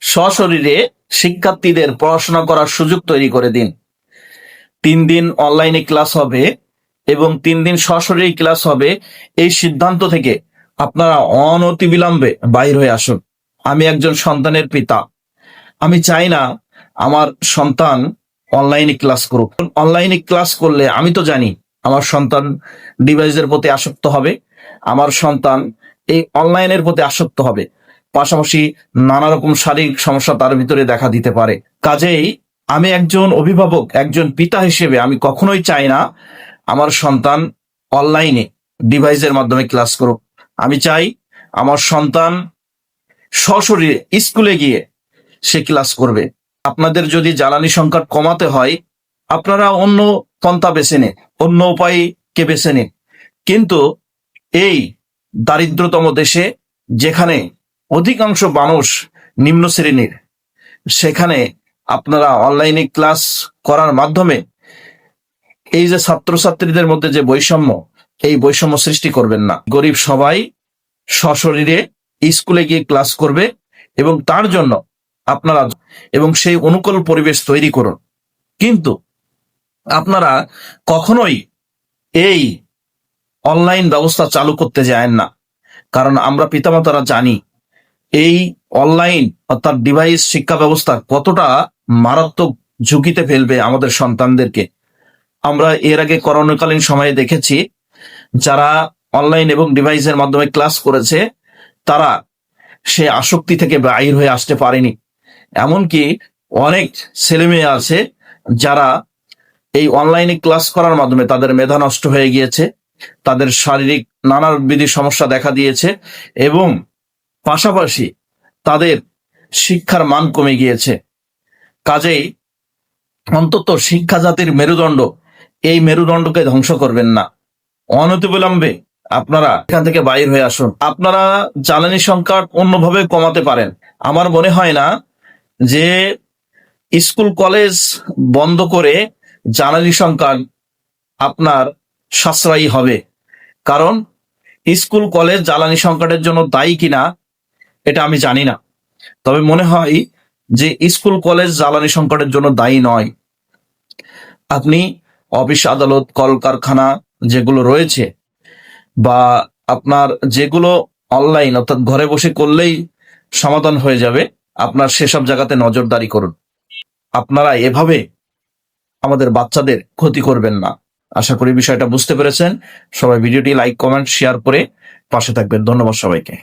সশরীরে শিক্ষার্থীদের পড়াশোনা করার সুযোগ তৈরি করে দিন। 3 দিন অনলাইনে ক্লাস হবে এবং 3 দিন সশরীরে ক্লাস হবে। এই সিদ্ধান্ত থেকে আপনারা অনতিবিলম্বে বাইর হয়ে আসুন। আমি একজন সন্তানের পিতা। আমি চাই না আমার সন্তান অনলাইনে ক্লাস করুক। অনলাইনে ক্লাস করলে আমি তো জানি আমার সন্তান ডিভাইসের প্রতি আসক্ত হবে, আমার সন্তান এই অনলাইনের প্রতি আসক্ত হবে, পাশাপাশি নানা রকম শারীরিক সমস্যা তার ভিতরে দেখা দিতে পারে। কাজেই আমি একজন অভিভাবক, একজন পিতা হিসেবে আমি কখনোই চাই না আমার সন্তান অনলাইনে ডিভাইসের মাধ্যমে ক্লাস করুক। আমি চাই আমার সন্তান সশরীরে স্কুলে গিয়ে সে ক্লাস করবে। আপনাদের যদি জ্বালানি সংকট কমাতে হয়, আপনারা অন্য পন্থা বেছে নিন, অন্য উপায়কে বেছে নিন। কিন্তু এই দারিদ্রতম দেশে, যেখানে অধিকাংশ মানুষ নিম্ন শ্রেণীর, সেখানে আপনারা অনলাইনে ক্লাস করার মাধ্যমে এই যে ছাত্রছাত্রীদের মধ্যে যে বৈষম্য, এই বৈষম্য সৃষ্টি করবেন না। গরিব সবাই সশরীরে স্কুলে গিয়ে ক্লাস করবে এবং তার জন্য আপনারা এবং সেই অনুকূল পরিবেশ তৈরি করুন। কিন্তু আপনারা কখনোই এই অনলাইন ব্যবস্থা চালু করতে যায়েন না, কারণ আমরা পিতামাতারা জানি এই অনলাইন অর্থাৎ ডিভাইস শিক্ষা ব্যবস্থা কতটা মারাত্মক ঝুঁকিতে ফেলবে আমাদের সন্তানদেরকে। আমরা এর আগে করোনাকালীন সময়ে দেখেছি, যারা অনলাইন এবং ডিভাইসের মাধ্যমে ক্লাস করেছে তারা সে আসক্তি থেকে বাইর হয়ে আসতে পারেনি। এমনকি অনেক ছেলেমেয়ে আছে যারা এই অনলাইনে ক্লাস করার মাধ্যমে তাদের মেধা নষ্ট হয়ে গিয়েছে, তাদের শারীরিক নানাবিধ সমস্যা দেখা দিয়েছে এবং পাশাপাশি তাদের শিক্ষার মান কমে গিয়েছে। কাজেই অন্তত শিক্ষা জাতির মেরুদণ্ড, এই মেরুদণ্ডকে ধ্বংস করবেন না। অনতিবিলম্বে আপনারা এখান থেকে বাইর হয়ে আসুন। আপনারা জ্বালানি সংকট অন্যভাবে কমাতে পারেন। আমার মনে হয় না যে স্কুল কলেজ বন্ধ করে জ্বালানি সংকট আপনার সাশ্রয়ী হবে, কারণ স্কুল কলেজ জ্বালানি সংকটের জন্য দায়ী কিনা এটা আমি জানি না। তবে মনে হয় যে স্কুল কলেজ জ্বালানি সংকটের জন্য দায়ী নয়। আপনি অফিস আদালত কলকারখানা যেগুলো রয়েছে বা আপনার যেগুলো অনলাইন অর্থাৎ ঘরে বসে করলেই সমাধান হয়ে যাবে, আপনার সেসব জায়গাতে নজরদারি করুন। আপনারা এভাবে আমাদের বাচ্চাদের ক্ষতি করবেন না। আশা করি বিষয়টা বুঝতে পেরেছেন। সবাই ভিডিওটি লাইক, কমেন্ট, শেয়ার করে পাশে থাকবেন। ধন্যবাদ সবাইকে।